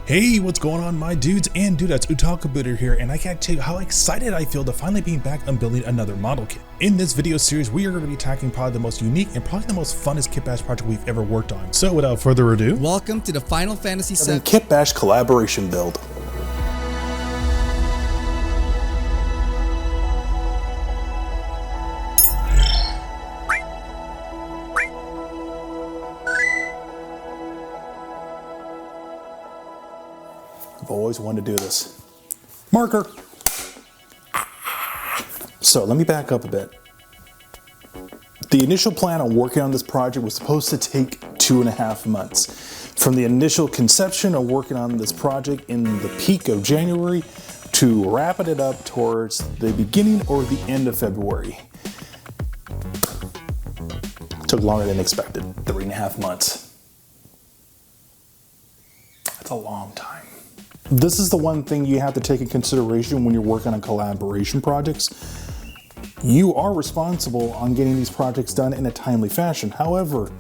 Hey, what's going on, my dudes and dudettes? Otaku Booter here, and I can't tell you how excited I feel to finally being back and building another model kit. In this video series, we are going to be tackling probably the most unique and probably the most funnest Kitbash project we've ever worked on. So without further ado, welcome to the Final Fantasy VII Kitbash collaboration build. I've always wanted to do this. Marker. So let me back up a bit. The initial plan on working on this project was supposed to take 2.5 months. From the initial conception of working on this project in the peak of January to wrapping it up towards the beginning or the end of February. It took longer than expected, 3.5 months. That's a long time. This is the one thing you have to take in consideration when you're working on collaboration projects. You are responsible on getting these projects done in a timely fashion. However,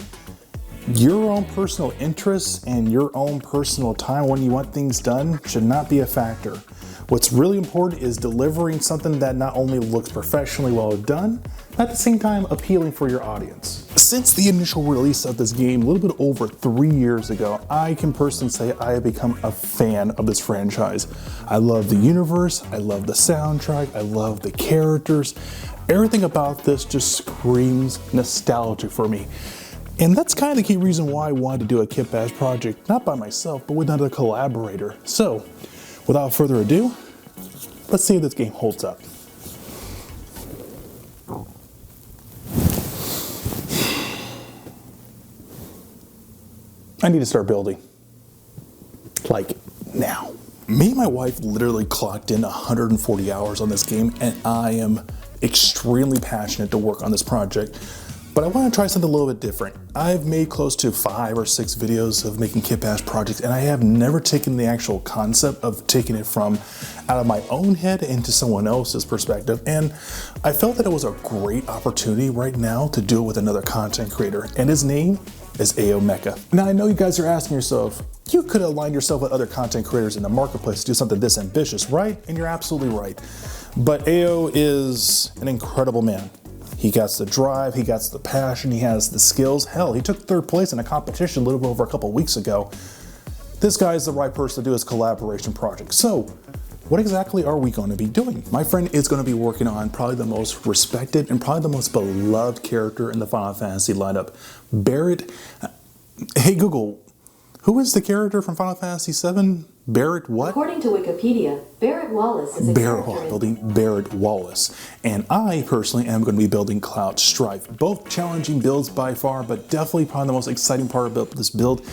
your own personal interests and your own personal time when you want things done should not be a factor. What's really important is delivering something that not only looks professionally well done, but at the same time appealing for your audience. Since the initial release of this game a little bit over 3 years ago, I can personally say I have become a fan of this franchise. I love the universe, I love the soundtrack, I love the characters. Everything about this just screams nostalgia for me. And that's kind of the key reason why I wanted to do a Kitbash project, not by myself, but with another collaborator. So, without further ado, let's see if this game holds up. I need to start building. Like, now. Me and my wife literally clocked in 140 hours on this game, and I am extremely passionate to work on this project. But I want to try something a little bit different. I've made close to 5 or 6 videos of making Kitbash projects, and I have never taken the actual concept of taking it from out of my own head into someone else's perspective. And I felt that it was a great opportunity right now to do it with another content creator, and his name is V.AO Mecha. Now I know you guys are asking yourself, you could align yourself with other content creators in the marketplace to do something this ambitious, right? And you're absolutely right. But V.AO is an incredible man. He got the drive, he got the passion, he has the skills. Hell, he took 3rd place in a competition a little bit over a couple weeks ago. This guy is the right person to do his collaboration project. So, what exactly are we going to be doing? My friend is going to be working on probably the most respected and probably the most beloved character in the Final Fantasy lineup, Barret. Hey Google, who is the character from Final Fantasy VII? Barret what? According to Wikipedia, Barret Wallace is a character building Barret Wallace. And I personally am going to be building Cloud Strife. Both challenging builds by far, but definitely probably the most exciting part about this build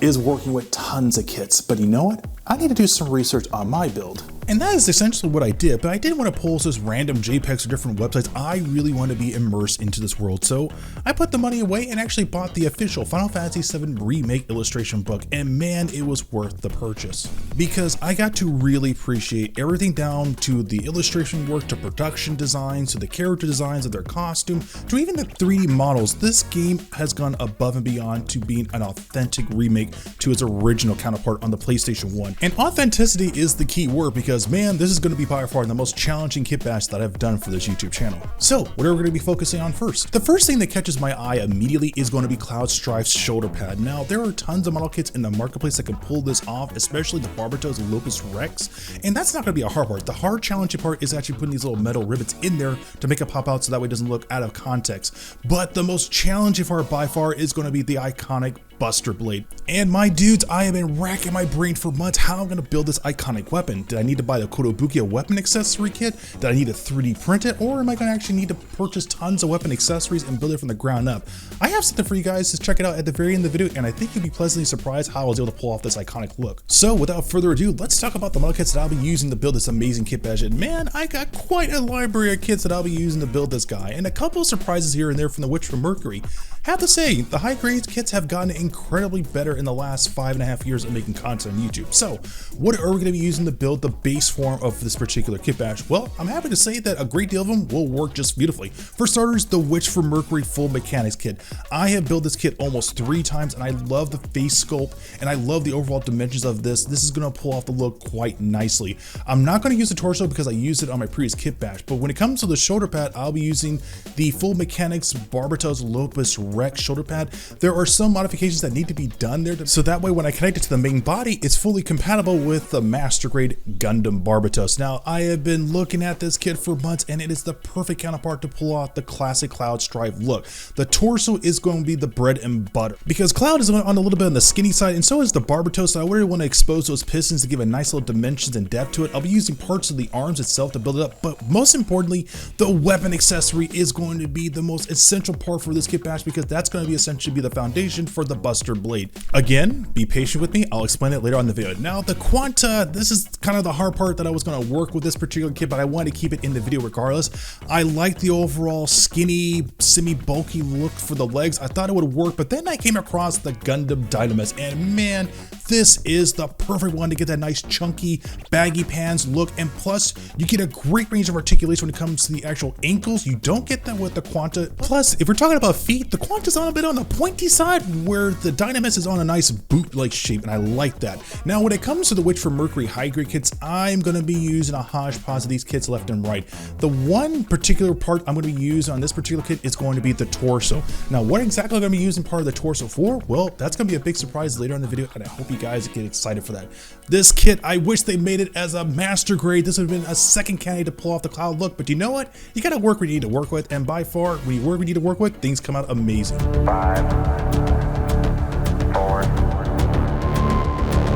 is working with tons of kits. But you know what? I need to do some research on my build. and that is essentially what I did, but I didn't want to post this random JPEGs or different websites. I really want to be immersed into this world, so I put the money away and actually bought the official Final Fantasy VII Remake illustration book, and man, it was worth the purchase. Because I got to really appreciate everything down to the illustration work, to production designs, to the character designs of their costume, to even the 3D models. This game has gone above and beyond to being an authentic remake to its original counterpart on the PlayStation 1. And authenticity is the key word, because man, this is going to be by far the most challenging kitbash that I've done for this YouTube channel. So what are we going to be focusing on first? The first thing that catches my eye immediately is going to be Cloud Strife's shoulder pad. Now, there are tons of model kits in the marketplace that can pull this off, especially the Barbatos Lupus Rex, and that's not going to be a hard part. The hard challenging part is actually putting these little metal rivets in there to make it pop out so that way it doesn't look out of context. But the most challenging part by far is going to be the iconic Buster Blade. And my dudes, I have been racking my brain for months how I'm going to build this iconic weapon. Did I need to buy the Kotobukiya weapon accessory kit? Did I need to 3D print it? Or am I going to actually need to purchase tons of weapon accessories and build it from the ground up? I have something for you guys to check it out at the very end of the video, and I think you'll be pleasantly surprised how I was able to pull off this iconic look. So without further ado, let's talk about the model kits that I'll be using to build this amazing kit badge. And man, I got quite a library of kits that I'll be using to build this guy, and a couple of surprises here and there from the Witch from Mercury. Have to say, the high grade kits have gotten incredibly better in the last 5.5 years of making content on YouTube. So what are we going to be using to build the base form of this particular Kitbash? Well, I'm happy to say that a great deal of them will work just beautifully. For starters, the Witch for Mercury full mechanics kit. I have built this kit almost 3 times and I love the face sculpt and I love the overall dimensions of this. This is going to pull off the look quite nicely. I'm not going to use the torso because I used it on my previous Kitbash, but when it comes to the shoulder pad, I'll be using the full mechanics Barbatos Lupus Rex shoulder pad. There are some modifications that need to be done there, so that way when I connect it to the main body, it's fully compatible with the master grade Gundam Barbatos. Now, I have been looking at this kit for months and it is the perfect counterpart to pull off the classic Cloud Strife look. The torso is going to be the bread and butter because Cloud is on a little bit on the skinny side and so is the Barbatos. So I really want to expose those pistons to give a nice little dimensions and depth to it. I'll be using parts of the arms itself to build it up, but most importantly, the weapon accessory is going to be the most essential part for this Kitbash because that's going to be essentially be the foundation for the Buster Blade. Again, be patient with me. I'll explain it later on in the video. Now, the Quanta, this is kind of the hard part that I was going to work with this particular kit, but I wanted to keep it in the video regardless. I like the overall skinny, semi-bulky look for the legs. I thought it would work, but then I came across the Gundam Dynames, and man, this is the perfect one to get that nice chunky, baggy pants look, and plus, you get a great range of articulation when it comes to the actual ankles. You don't get that with the Quanta. Plus, if we're talking about feet, the Quanta's on a bit on the pointy side, where the Dynames is on a nice boot-like shape, and I like that. Now, when it comes to the Witch for Mercury high-grade kits, I'm going to be using a hodgepodge of these kits left and right. The one particular part I'm going to be using on this particular kit is going to be the torso. Now, what exactly I'm going to be using part of the torso for? Well, that's going to be a big surprise later in the video, and I hope you guys get excited for that. This kit, I wish they made it as a master grade. This would have been a second candidate to pull off the Cloud look, but you know what? You got to work where you need to work with, and by far, when you work where you need to work with, things come out amazing. 5, 4,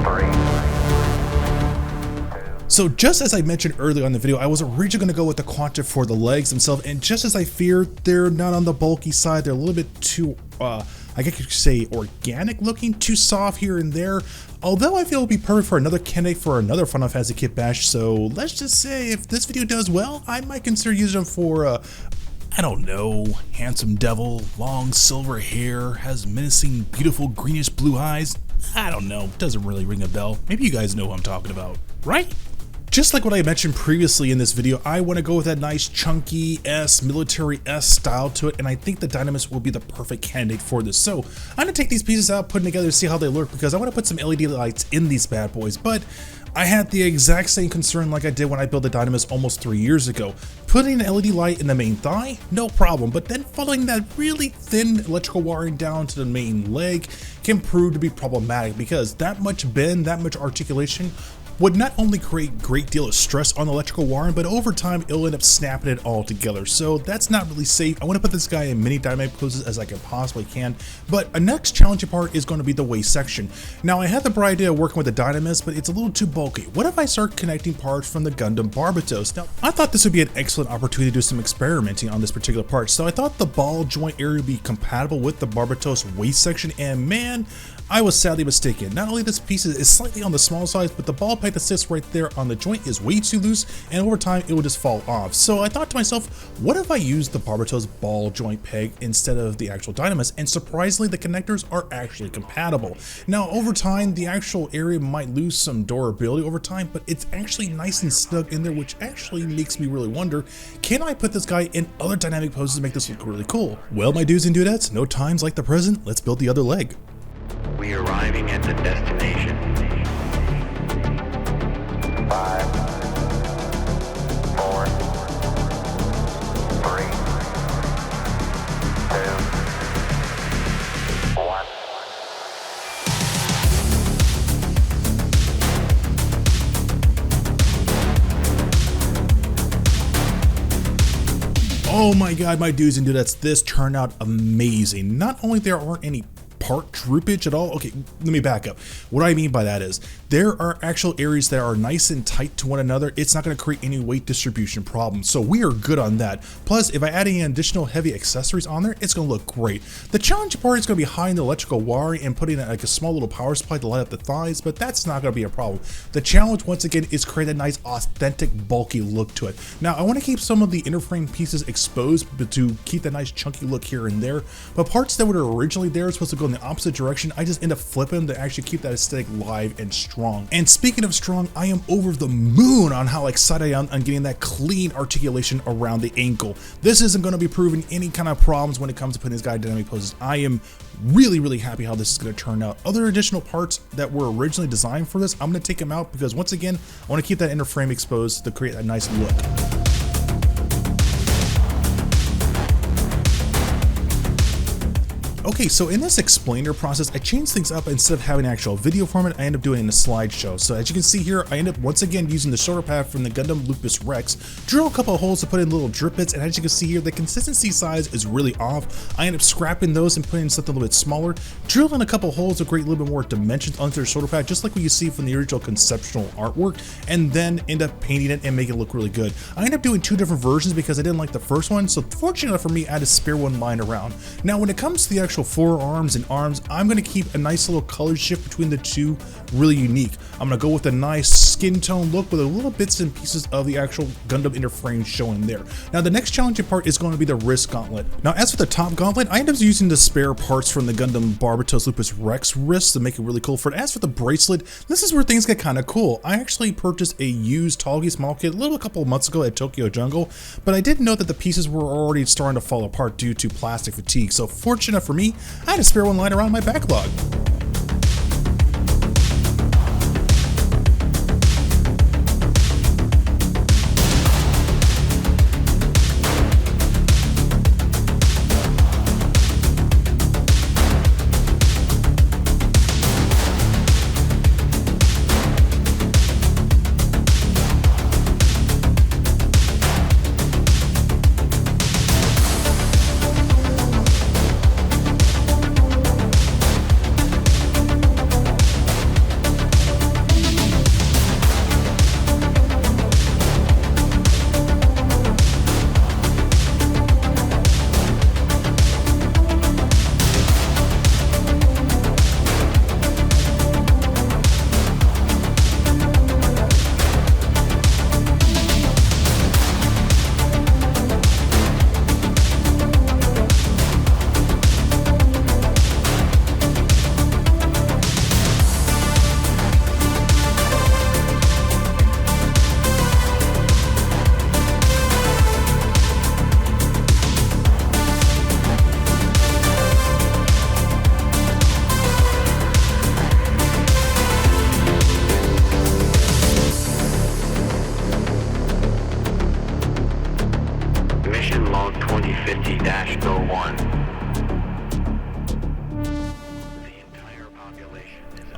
3, 2. So just as I mentioned earlier on the video, I was originally going to go with the Quanta for the legs themselves, and just as I feared, they're not on the bulky side. They're a little bit too, I guess you could say organic looking, too soft here and there. Although I feel it'll be perfect for another candidate for another Final Fantasy Kitbash, so let's just say if this video does well, I might consider using them for, I don't know, handsome devil, long silver hair, has menacing, beautiful greenish blue eyes. I don't know, doesn't really ring a bell. Maybe you guys know who I'm talking about, right? Just like what I mentioned previously in this video, I want to go with that nice chunky military style to it, and I think the Dynames will be the perfect candidate for this. So I'm going to take these pieces out, put them together, see how they look, because I want to put some LED lights in these bad boys, but I had the exact same concern like I did when I built the Dynames almost 3 years ago. Putting an LED light in the main thigh, no problem, but then following that really thin electrical wiring down to the main leg can prove to be problematic because that much bend, that much articulation would not only create a great deal of stress on the electrical wiring, but over time it'll end up snapping it all together. So that's not really safe. I want to put this guy in many dynamic poses as I possibly can, but a next challenging part is going to be the waist section. Now I had the bright idea of working with the Dynames, but it's a little too bulky. What if I start connecting parts from the Gundam Barbatos? Now I thought this would be an excellent opportunity to do some experimenting on this particular part, so I thought the ball joint area would be compatible with the Barbatos waist section, and man, I was sadly mistaken. Not only this piece is slightly on the small side, but the ball peg that sits right there on the joint is way too loose, and over time it will just fall off. So I thought to myself, what if I used the Barbatos ball joint peg instead of the actual Dynames? And surprisingly, the connectors are actually compatible. Now over time, the actual area might lose some durability over time, but it's actually nice and snug in there, which actually makes me really wonder, can I put this guy in other dynamic poses to make this look really cool? Well, my dudes and dudettes, no times like the present, let's build the other leg. We arriving at the destination. 5, 4, 3, 2, 1. Oh my god, my dudes and dudettes, this turned out amazing. Not only there aren't any part droopage at all. Okay, let me back up. What I mean by that is there are actual areas that are nice and tight to one another. It's not going to create any weight distribution problems, so we are good on that. Plus, if I add any additional heavy accessories on there, it's going to look great. The challenging part is going to be hiding the electrical wiring and putting like a small little power supply to light up the thighs, but that's not going to be a problem. The challenge once again is create a nice authentic bulky look to it. Now I want to keep some of the inner frame pieces exposed but to keep that nice chunky look here and there, but parts that were originally there are supposed to go in the opposite direction, I just end up flipping them to actually keep that aesthetic live and strong. And speaking of strong, I am over the moon on how excited I am on getting that clean articulation around the ankle. This isn't going to be proving any kind of problems when it comes to putting this guy in dynamic poses. I am really happy how this is going to turn out. Other additional parts that were originally designed for this, I'm going to take them out because once again, I want to keep that inner frame exposed to create a nice look. Okay, so in this explainer process, I changed things up. Instead of having an actual video format, I end up doing it in a slideshow. So as you can see here, I end up once again using the shoulder pad from the Gundam Lupus Rex, drill a couple of holes to put in little drip bits, and as you can see here, the consistency size is really off. I end up scrapping those and putting in something a little bit smaller, drill in a couple of holes to create a little bit more dimensions onto the shoulder pad, just like what you see from the original conceptual artwork, and then end up painting it and make it look really good. I end up doing two different versions because I didn't like the first one, so fortunately for me, I had to spare one lying around. Now when it comes to the actual forearms and arms, I'm going to keep a nice little color shift between the two, really unique. I'm going to go with a nice skin tone look with a little bits and pieces of the actual Gundam inner frame showing there. Now the next challenging part is going to be the wrist gauntlet. Now as for the top gauntlet, I end up using the spare parts from the Gundam Barbatos Lupus Rex wrist to make it really cool for it. As for the bracelet, this is where things get kind of cool. I actually purchased a used Tallgeese model kit a couple of months ago at Tokyo Jungle, but I didn't know that the pieces were already starting to fall apart due to plastic fatigue. So fortunate for me, I had a spare one lying around my backlog.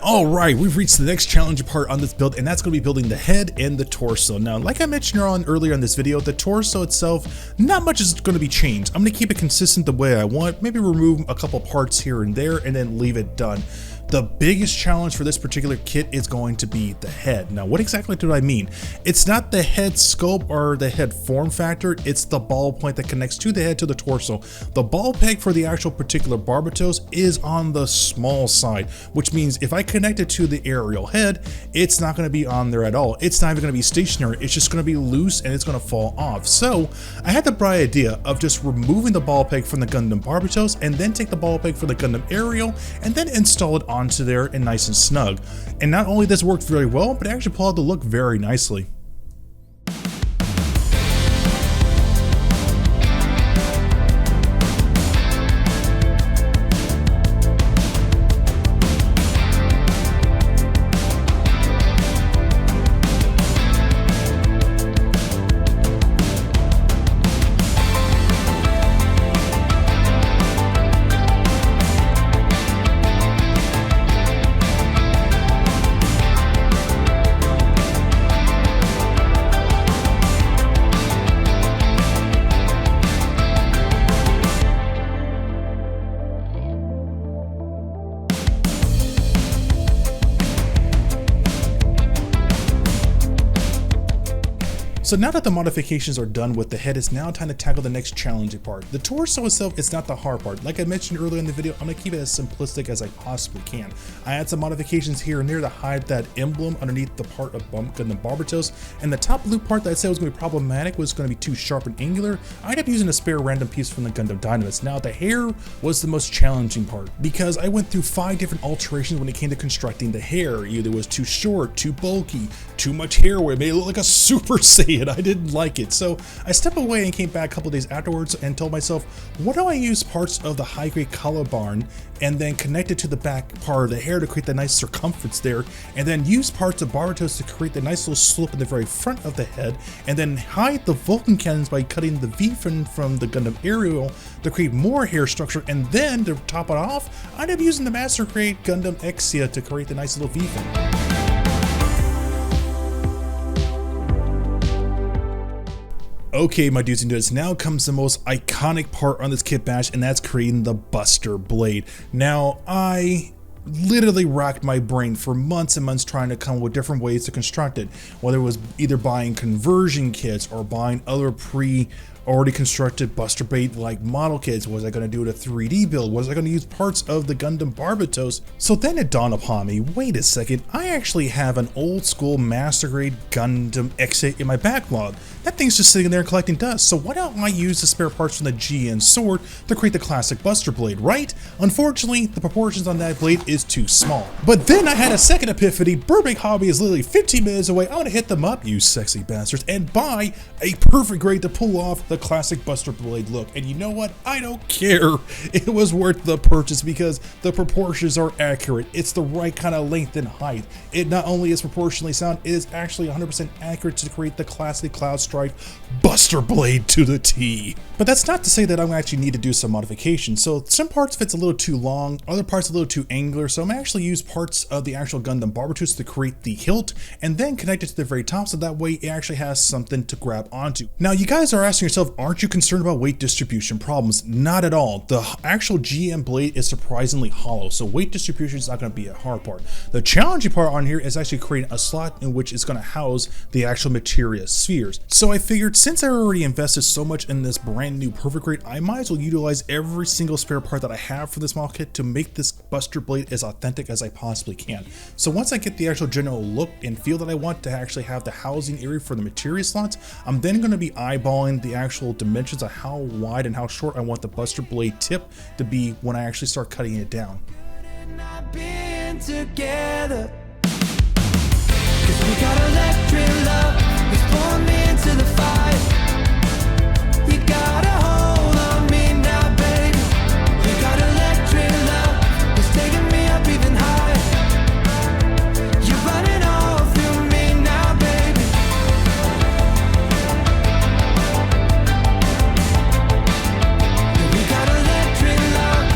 Alright, we've reached the next challenging part on this build, and that's going to be building the head and the torso. Now, like I mentioned earlier in this video, the torso itself, not much is going to be changed. I'm going to keep it consistent the way I want, maybe remove a couple parts here and there, and then leave it done. The biggest challenge for this particular kit is going to be the head. Now, what exactly do I mean? It's not the head sculpt or the head form factor, it's the ball point that connects to the head to the torso. The ball peg for the actual particular Barbatos is on the small side, which means if I connect it to the aerial head, it's not going to be on there at all. It's not even going to be stationary, it's just going to be loose and it's going to fall off. So I had the bright idea of just removing the ball peg from the Gundam Barbatos and then take the ball peg for the Gundam Aerial and then install it onto there and nice and snug. And not only this worked very well, but it actually pulled out the look very nicely. So now that the modifications are done with the head, it's now time to tackle the next challenging part. The torso itself is not the hard part. Like I mentioned earlier in the video, I'm going to keep it as simplistic as I possibly can. I had some modifications here and there to hide that emblem underneath the part of Gundam Barbatos, and the top loop part that I said was going to be problematic was going to be too sharp and angular. I ended up using a spare random piece from the Gundam Dynames. Now the hair was the most challenging part because I went through 5 different alterations when it came to constructing the hair. Either it was too short, too bulky, too much hair where it made it look like a Super Saiyan. I didn't like it. So I stepped away and came back a couple days afterwards and told myself, what do I use parts of the high-grade Calibarn and then connect it to the back part of the hair to create the nice circumference there, and then use parts of Barbatos to create the nice little slope in the very front of the head, and then hide the Vulcan cannons by cutting the V fin from the Gundam aerial to create more hair structure, and then to top it off, I ended up using the master grade Gundam Exia to create the nice little V fin. Okay, my dudes and dudes, now comes the most iconic part on this Kitbash, and that's creating the Buster Blade. Now, I literally racked my brain for months and months trying to come up with different ways to construct it, whether it was either buying conversion kits or buying other already constructed Buster Blade like model kits. Was I going to do it a 3D build? Was I going to use parts of the Gundam Barbatos? So then it dawned upon me, wait a second, I actually have an old school master grade Gundam Exia in my backlog. That thing's just sitting there collecting dust, so why don't I use the spare parts from the GN sword to create the classic Buster Blade, right? Unfortunately, the proportions on that blade is too small. But then I had a second epiphany. Burbank Hobby is literally 15 minutes away. I'm going to hit them up, you sexy bastards, and buy a perfect grade to pull off the classic Buster Blade look. And you know what? I don't care. It was worth the purchase because the proportions are accurate. It's the right kind of length and height. It not only is proportionally sound, it is actually 100% accurate to create the classic Cloud Strife Buster Blade to the T. But that's not to say that I'm actually need to do some modifications. So some parts of it's a little too long, other parts a little too angular. So I'm actually use parts of the actual Gundam Barbatos to create the hilt and then connect it to the very top, so that way it actually has something to grab onto. Now you guys are asking yourself, aren't you concerned about weight distribution problems? Not at all. The actual GM blade is surprisingly hollow, so weight distribution is not going to be a hard part. The challenging part on here is actually creating a slot in which it's going to house the actual materia spheres. So I figured since I already invested so much in this brand new perfect grade, I might as well utilize every single spare part that I have for this model kit to make this Buster Blade as authentic as I possibly can. So once I get the actual general look and feel that I want to actually have the housing area for the materia slots, I'm then going to be eyeballing the actual dimensions of how wide and how short I want the Buster Blade tip to be when I actually start cutting it down. Together, 'cause we got electric love, it's pulling me into the fire. You got a hold on me now, baby. You got electric love, it's taking me up even higher. You're running all through me now, baby. We got electric love.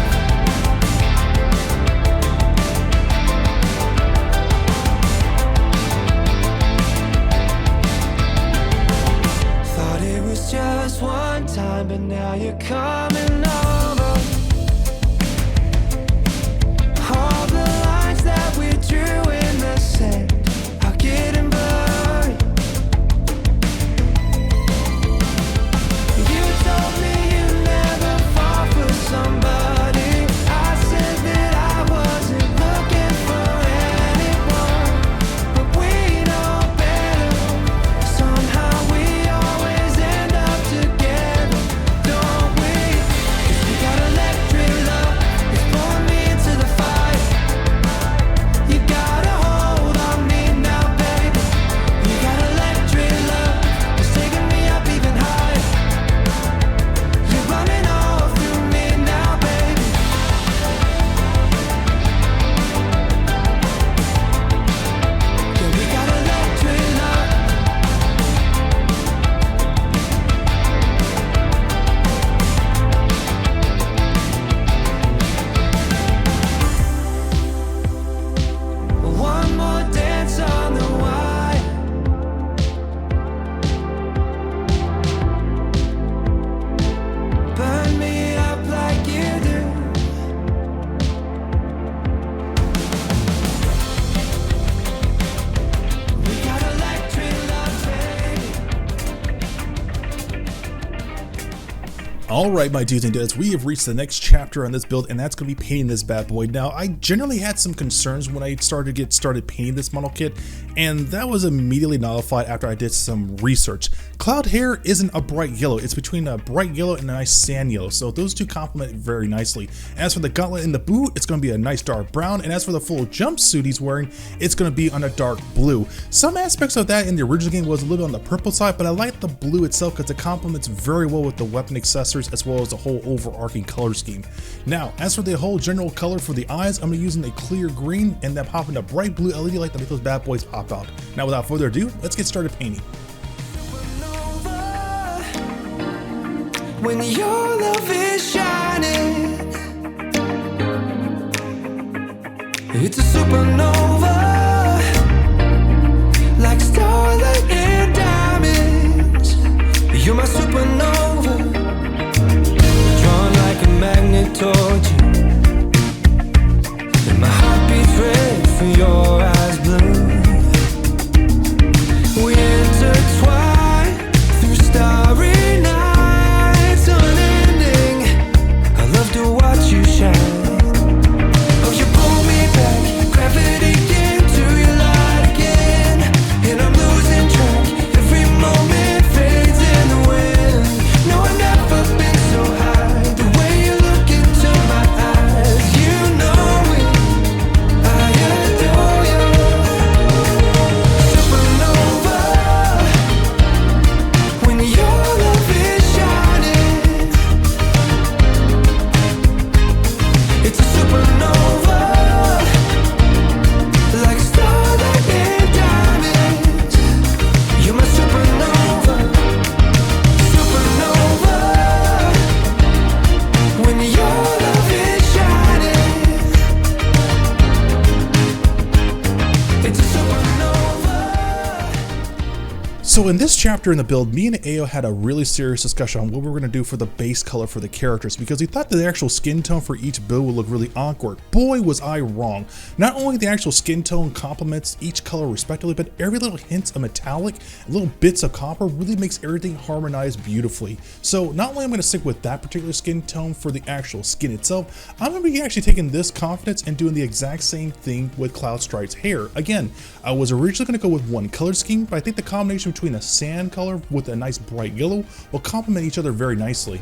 Alright, my dudes and dudes, we have reached the next chapter on this build, and that's going to be painting this bad boy. Now, I generally had some concerns when I started painting this model kit, and that was immediately nullified after I did some research. Cloud hair isn't a bright yellow, it's between a bright yellow and a nice sand yellow, so those two complement very nicely. As for the gauntlet and the boot, it's going to be a nice dark brown, and as for the full jumpsuit he's wearing, it's going to be on a dark blue. Some aspects of that in the original game was a little bit on the purple side, but I like the blue itself because it complements very well with the weapon accessories as well as the whole overarching color scheme. Now, as for the whole general color for the eyes, I'm going to be using a clear green and then popping a bright blue LED light to make those bad boys pop out. Now, without further ado, let's get started painting. When your love is shining, it's a supernova, like starlight and diamonds. You're my supernova, drawn like a magnet toward you, and my heart beats red for your eyes blue. We intertwine through starry nights unending. I love to watch you shine. Oh, you pull me back, gravity into your light again, and I'm losing track. Every moment fades in the wind. No, I've never been so high. The way you look into my eyes, you know it. I adore you. Supernova, when your love is shining, it's a supernova, like starlight and diamonds. You're my supernova, supernova, when your love is shining, it's a supernova. So in this chapter in the build, me and AO had a really serious discussion on what we were going to do for the base color for the characters, because we thought that the actual skin tone for each build would look really awkward. Boy, was I wrong. Not only the actual skin tone complements each color respectively, but every little hint of metallic and little bits of copper really makes everything harmonize beautifully. So not only am I going to stick with that particular skin tone for the actual skin itself, I'm going to be actually taking this confidence and doing the exact same thing with Cloud Stripe's hair. Again, I was originally going to go with one color scheme, but I think the combination between a sand color with a nice bright yellow will complement each other very nicely.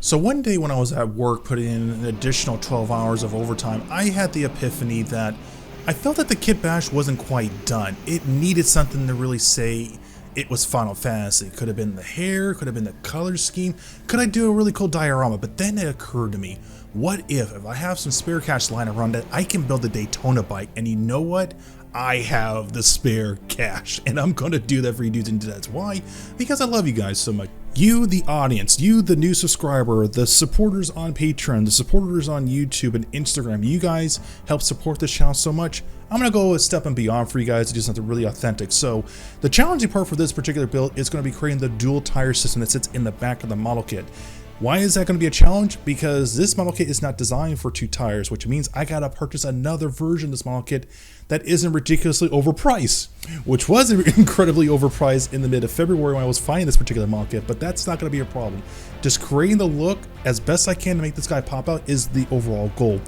So one day when I was at work putting in an additional 12 hours of overtime, I had the epiphany that I felt that the Kitbash wasn't quite done. It needed something to really say it was Final Fantasy. Could have been the hair, could have been the color scheme, could I do a really cool diorama? But then it occurred to me, what if I have some spare cash lying around that I can build a Daytona bike, and you know what? I have the spare cash, and I'm gonna do that for you dudes, and that's why, because I love you guys so much. You, the audience, you, the new subscriber, the supporters on Patreon, the supporters on YouTube and Instagram, you guys help support this channel so much. I'm gonna go a step and beyond for you guys to do something really authentic. So the challenging part for this particular build is gonna be creating the dual tire system that sits in the back of the model kit. Why is that going to be a challenge? Because this model kit is not designed for 2 tires, which means I got to purchase another version of this model kit that isn't ridiculously overpriced, which was incredibly overpriced in the mid of February when I was finding this particular model kit, but that's not going to be a problem. Just creating the look as best I can to make this guy pop out is the overall goal.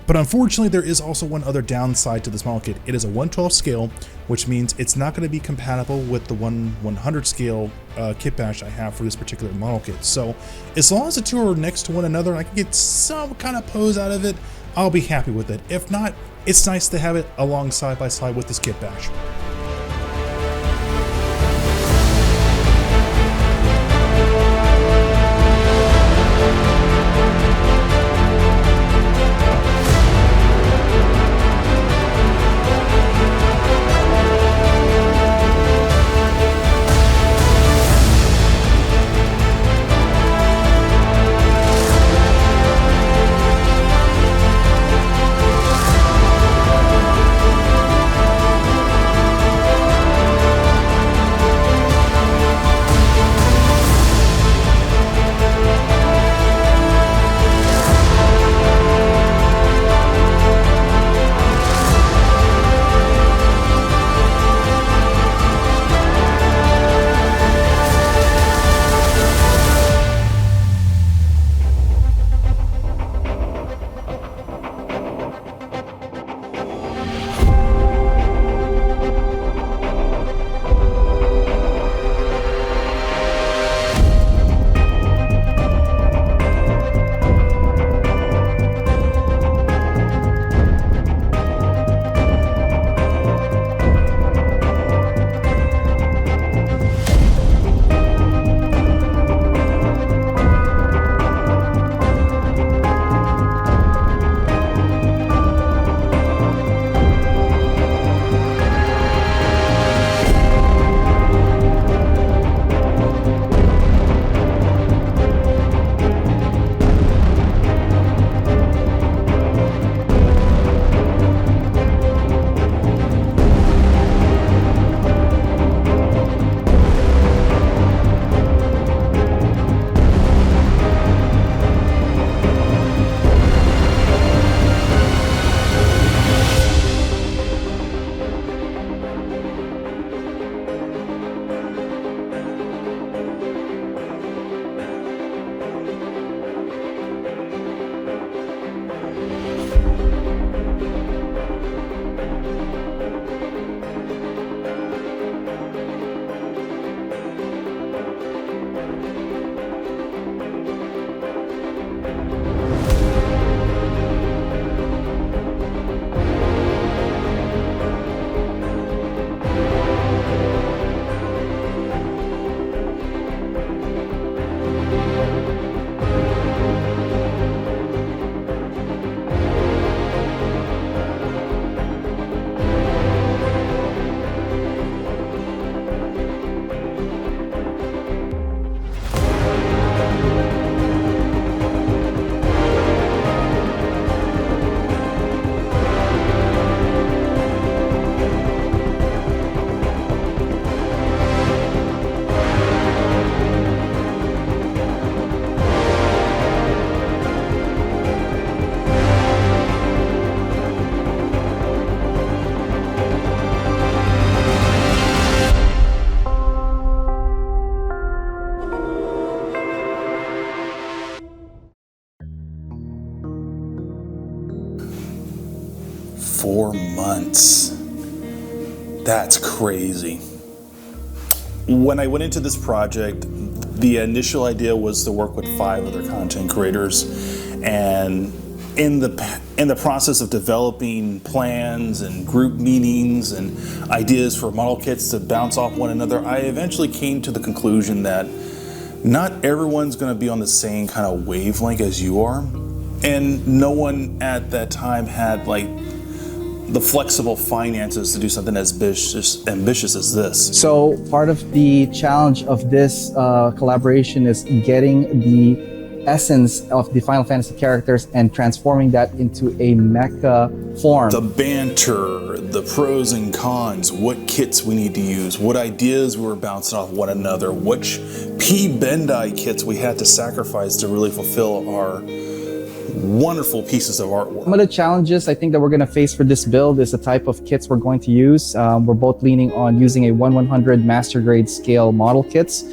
But unfortunately, there is also one other downside to this model kit. It is a 1/12 scale, which means it's not going to be compatible with the 1/100 scale Kitbash I have for this particular model kit. So as long as the two are next to one another and I can get some kind of pose out of it, I'll be happy with it. If not, it's nice to have it along side by side with this Kitbash. months. That's crazy. When I went into this project, The initial idea was to work with 5 other content creators, and in the process of developing plans and group meetings and ideas for model kits to bounce off one another, I eventually came to the conclusion that not everyone's going to be on the same kind of wavelength as you are, and no one at that time had like the flexible finances to do something as ambitious as this. So part of the challenge of this collaboration is getting the essence of the Final Fantasy characters and transforming that into a mecha form. The banter, the pros and cons, what kits we need to use, what ideas we were bouncing off one another, which P-Bendai kits we had to sacrifice to really fulfill our wonderful pieces of artwork. Some of the challenges I think that we're going to face for this build is the type of kits we're going to use. We're both leaning on using a 1/100 master grade scale model kits.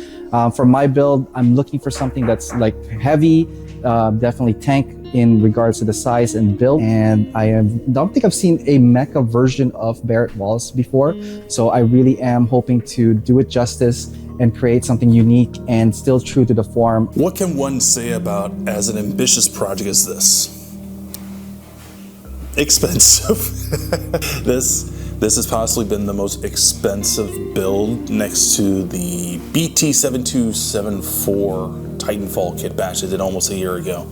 For my build, I'm looking for something that's like heavy, definitely tank in regards to the size and build. And don't think I've seen a mecha version of Barbatos Wallace before. So I really am hoping to do it justice and create something unique and still true to the form. What can one say about as an ambitious project as this? Expensive. This has possibly been the most expensive build next to the BT7274 Titanfall Kitbash I did almost a year ago.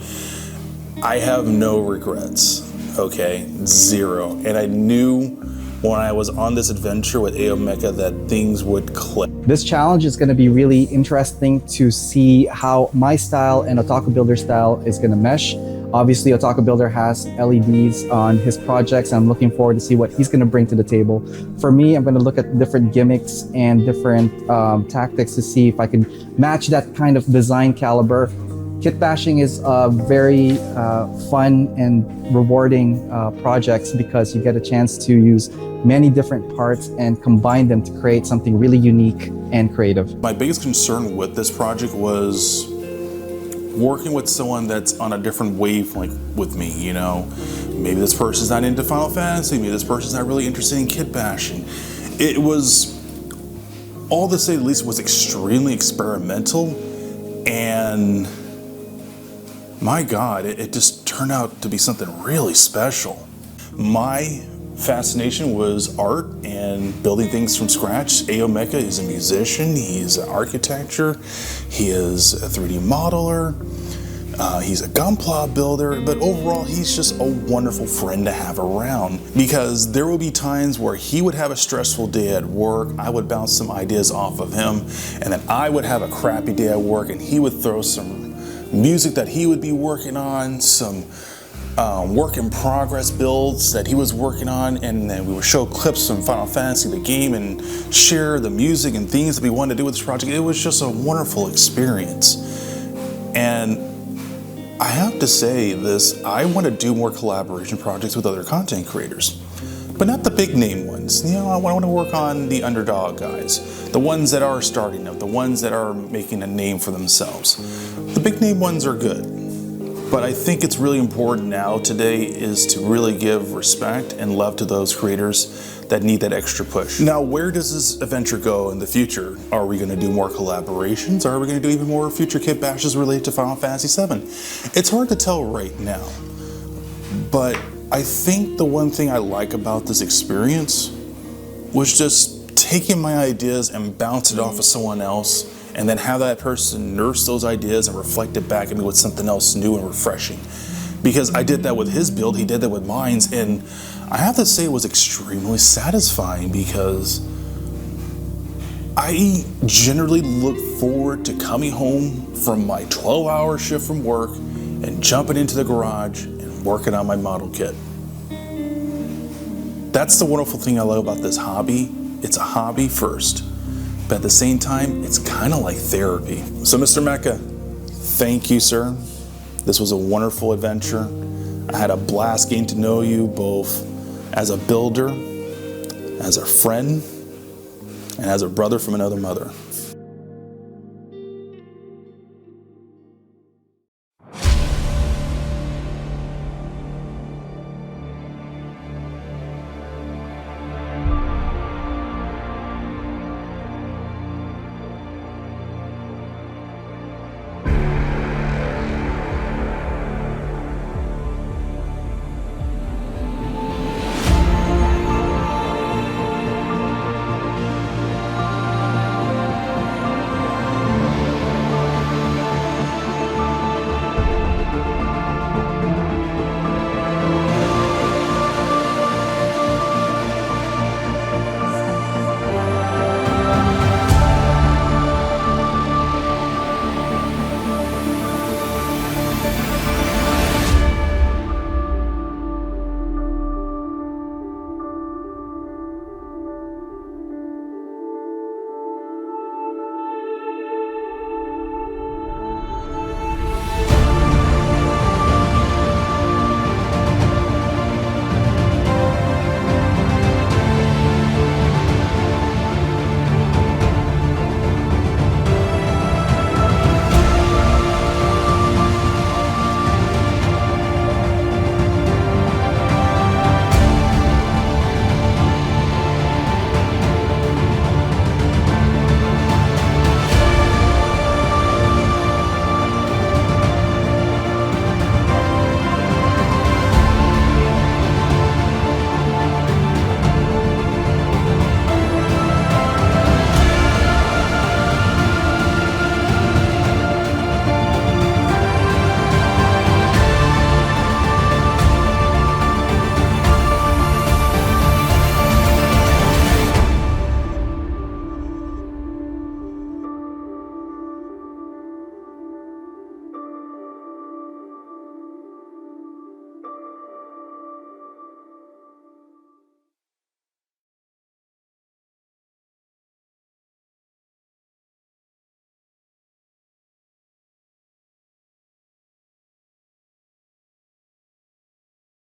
I have no regrets, okay? Zero. And I knew when I was on this adventure with V.AO Mecha that things would click. This challenge is going to be really interesting to see how my style and Otaku Builder style is going to mesh. Obviously, Otaku Builder has LEDs on his projects. I'm looking forward to see what he's going to bring to the table. For me, I'm going to look at different gimmicks and different tactics to see if I can match that kind of design caliber. Kit bashing is a very fun and rewarding projects because you get a chance to use many different parts and combine them to create something really unique and creative. My biggest concern with this project was working with someone that's on a different wavelength with me, you know. Maybe this person's not into Final Fantasy, maybe this person's not really interested in kit bashing. It was, all to say the least, was extremely experimental, and my God, it just turned out to be something really special. My fascination was art and building things from scratch. V.AO Mecha is a musician, he's an architecture, he is a 3D modeler, he's a Gunpla builder, but overall he's just a wonderful friend to have around, because there will be times where he would have a stressful day at work, I would bounce some ideas off of him, and then I would have a crappy day at work and he would throw some music that he would be working on, some work in progress builds that he was working on, and then we would show clips from Final Fantasy, the game, and share the music and things that we wanted to do with this project. It was just a wonderful experience. And I have to say this, I want to do more collaboration projects with other content creators, but not the big name ones. You know, I want to work on the underdog guys, the ones that are starting up, the ones that are making a name for themselves. The big name ones are good, but I think it's really important now today is to really give respect and love to those creators that need that extra push. Now, where does this adventure go in the future? Are we going to do more collaborations? Are we going to do even more future kit bashes related to Final Fantasy VII? It's hard to tell right now, but I think the one thing I like about this experience was just taking my ideas and bounce it off of someone else, and then have that person nurse those ideas and reflect it back at me with something else new and refreshing. Because I did that with his build, he did that with mine, and I have to say it was extremely satisfying, because I generally look forward to coming home from my 12-hour shift from work and jumping into the garage and working on my model kit. That's the wonderful thing I love about this hobby. It's a hobby first, but at the same time, it's kind of like therapy. So Mr. Mecha, thank you, sir. This was a wonderful adventure. I had a blast getting to know you both as a builder, as a friend, and as a brother from another mother.